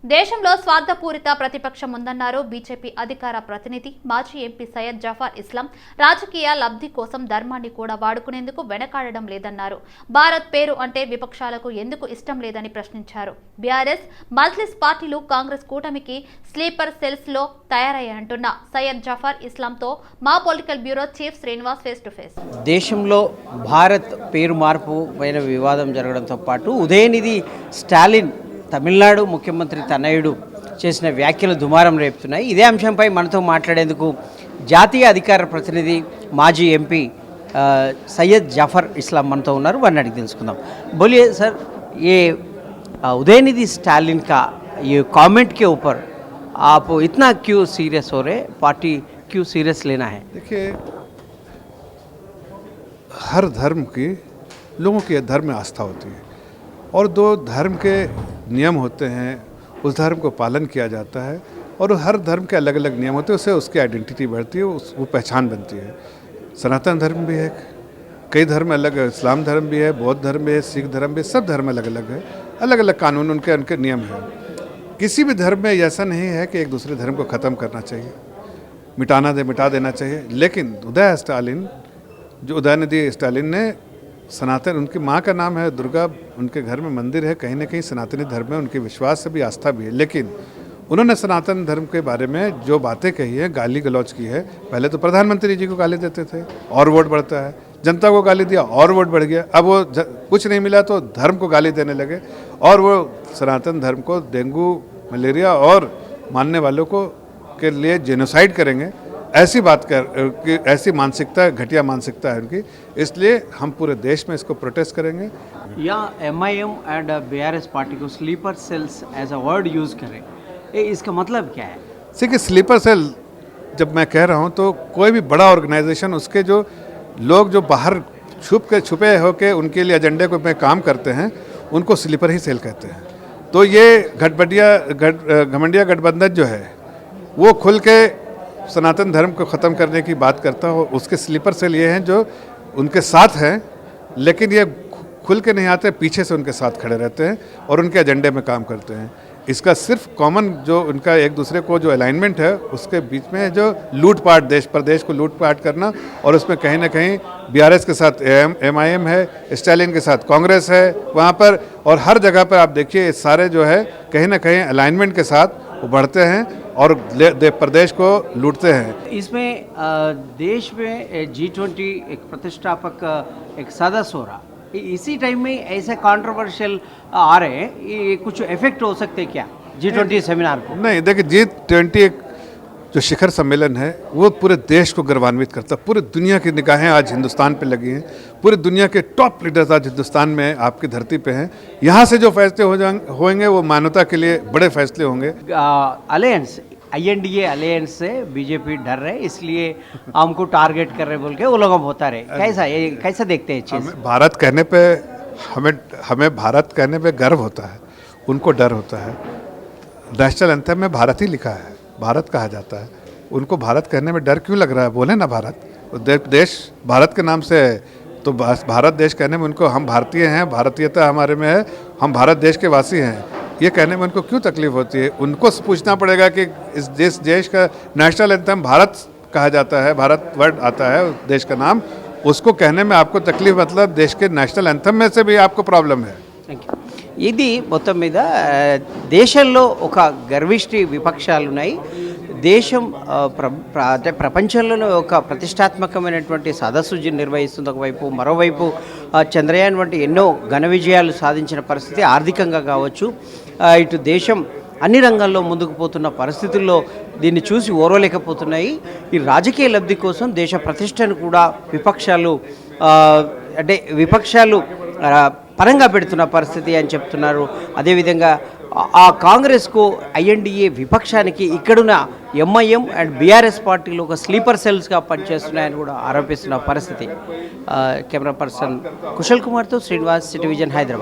దేశంలో స్వార్థపూరిత ప్రతిపక్షం ఉందన్నారు బీజేపీ అధికార ప్రతినిధి మాజీ ఎంపీ సయ్యద్ జఫర్ ఇస్లాం. రాజకీయ లబ్ధి కోసం ధర్మాన్ని కూడా వాడుకునేందుకు వెనకాడడం లేదన్నారు. భారత్ పేరు అంటే విపక్షాలకు ఎందుకు ఇష్టం లేదని ప్రశ్నించారు. బీఆర్ఎస్, మజ్లిస్ పార్టీలు కాంగ్రెస్ కూటమికి స్లీపర్ సెల్స్ లో తయారయ్యాయంటున్న సయ్యద్ జఫర్ ఇస్లాంతో మా political bureau chief Srinivas face to face. దేశంలో భారత్ పేరు మార్పు పైన వివాదం జరగడంతో పాటు ఉదయనిధి స్టాలిన్ తమిళనాడు ముఖ్యమంత్రి తనయుడు చేసిన వ్యాఖ్యలు దుమారం రేపుతున్నాయి. ఇదే అంశంపై మనతో మాట్లాడేందుకు జాతీయ అధికార ప్రతినిధి మాజీ ఎంపీ సయ్యద్ జాఫర్ ఇస్లాం మనతో ఉన్నారు. వారిని అడిగి తెలుసుకుందాం. बोलिए सर, ये उदयनिधि स्टालिन का ये कमेंट के ऊपर आप इतना क्यों सीरियस हो रहे, पार्टी क्यों सीरियस लेना है? देखिए, हर धर्म की लोगों की धर्म में आस्था होती है और दो धर्म के नियम होते हैं, उस धर्म को पालन किया जाता है और हर धर्म के अलग अलग नियम होते हैं, उससे उसकी आइडेंटिटी बढ़ती है, वो पहचान बनती है। सनातन धर्म भी है, कई धर्म अलग है, इस्लाम धर्म भी है, बौद्ध धर्म भी है, सिख धर्म भी है, सब धर्म अलग अलग है, अलग अलग कानून उनके नियम हैं। किसी भी धर्म में ऐसा नहीं है कि एक दूसरे धर्म को ख़त्म करना चाहिए, मिटा देना चाहिए। लेकिन उदयनिधि स्टालिन ने सनातन, उनकी माँ का नाम है दुर्गा, उनके घर में मंदिर है, कहीं ना कहीं सनातनी धर्म में उनके विश्वास से भी आस्था भी है। लेकिन उन्होंने सनातन धर्म के बारे में जो बातें कही है, गाली गलौज की है। पहले तो प्रधानमंत्री जी को गाली देते थे और वोट बढ़ता है, जनता को गाली दिया और वोट बढ़ गया, अब वो कुछ नहीं मिला तो धर्म को गाली देने लगे और वो सनातन धर्म को डेंगू, मलेरिया और मानने वालों को के लिए जेनोसाइड करेंगे, ऐसी बात कर, ऐसी मानसिकता, घटिया मानसिकता है उनकी। इसलिए हम पूरे देश में इसको प्रोटेस्ट करेंगे। या MIM एंड BRS पार्टी को sleeper cells as a word use करें, इसका मतलब क्या है? देखिए, स्लीपर सेल जब मैं कह रहा हूँ तो कोई भी बड़ा ऑर्गेनाइजेशन, उसके जो लोग जो बाहर छुपे होके उनके लिए एजेंडे को में काम करते हैं, उनको स्लीपर ही सेल कहते हैं। तो ये घमंडिया गठबंधन जो है वो खुल के सनातन धर्म को ख़त्म करने की बात करता हो, उसके स्लीपर सेल ये हैं जो उनके साथ हैं, लेकिन ये खुल के नहीं आते, पीछे से उनके साथ खड़े रहते हैं और उनके एजेंडे में काम करते हैं। इसका सिर्फ कॉमन जो उनका एक दूसरे को जो अलाइनमेंट है, उसके बीच में जो लूटपाट, देश प्रदेश को लूटपाट करना, और उसमें कहीं ना कहीं BRS के साथ MIM है, स्टालिन के साथ कांग्रेस है वहाँ पर, और हर जगह पर आप देखिए सारे जो है कहीं ना कहीं अलाइनमेंट के साथ वो बढ़ते हैं और प्रदेश को लूटते हैं। इसमें देश में G20 एक प्रतिष्ठापक एक सदस्य हो रहा, इसी टाइम में ऐसे कंट्रोवर्शियल आ रहे हैं, ये कुछ इफेक्ट हो सकते क्या G20 सेमिनार को? नहीं, देखिए, G20 एक जो शिखर सम्मेलन है वो पूरे देश को गौरवान्वित करता है। पूरी दुनिया की निगाहें आज हिंदुस्तान पे लगी हैं, पूरी दुनिया के टॉप लीडर्स आज हिंदुस्तान में आपकी धरती पे हैं। यहाँ से जो फैसले होंगे वो मानवता के लिए बड़े फैसले होंगे। अलायंस INDA अलायंस से बीजेपी डर रहे, इसलिए हमको टारगेट कर रहे बोल के वो लोग होता रहे, कैसा ये कैसा देखते हैं चीज़? भारत कहने पे हमें भारत कहने पे गर्व होता है, उनको डर होता है। नेशनल एंथम में भारत ही लिखा है, भारत कहा जाता है, उनको भारत कहने में डर क्यों लग रहा है? बोले ना भारत, देश भारत के नाम से है, तो भारत देश कहने में उनको, हम भारतीय हैं, भारतीयता हमारे में है, हम भारत देश के वासी हैं, ये कहने में उनको क्यों तकलीफ होती है? उनको पूछना पड़ेगा कि इस देश का नेशनल एंथम भारत कहा जाता है, भारत वर्ड आता है उस देश का नाम, उसको कहने में आपको तकलीफ, मतलब देश के नेशनल एंथम में से भी आपको प्रॉब्लम है। Thank you. ఇది మొత్తం మీద దేశంలో ఒక గర్విష్టి విపక్షాలు ఉన్నాయి. దేశం అంటే ప్రపంచంలోనే ఒక ప్రతిష్టాత్మకమైనటువంటి సదస్సు నిర్వహిస్తుంది ఒకవైపు, మరోవైపు చంద్రయాన్ వంటి ఎన్నో ఘన విజయాలు సాధించిన పరిస్థితి, ఆర్థికంగా కావచ్చు, ఇటు దేశం అన్ని రంగాల్లో ముందుకు పోతున్న పరిస్థితుల్లో దీన్ని చూసి ఓర్వలేకపోతున్నాయి. ఈ రాజకీయ లబ్ధి కోసం దేశ ప్రతిష్టను కూడా విపక్షాలు పరంగా పెడుతున్న పరిస్థితి అని చెప్తున్నారు. అదేవిధంగా ఆ కాంగ్రెస్కు INDA విపక్షానికి ఇక్కడున్న MIM అండ్ BRS పార్టీలు ఒక స్లీపర్ సెల్స్గా పనిచేస్తున్నాయని కూడా ఆరోపిస్తున్న పరిస్థితి. కెమెరా పర్సన్ కుశల్ కుమార్తో శ్రీనివాస్, సిటీ విజన్, హైదరాబాద్.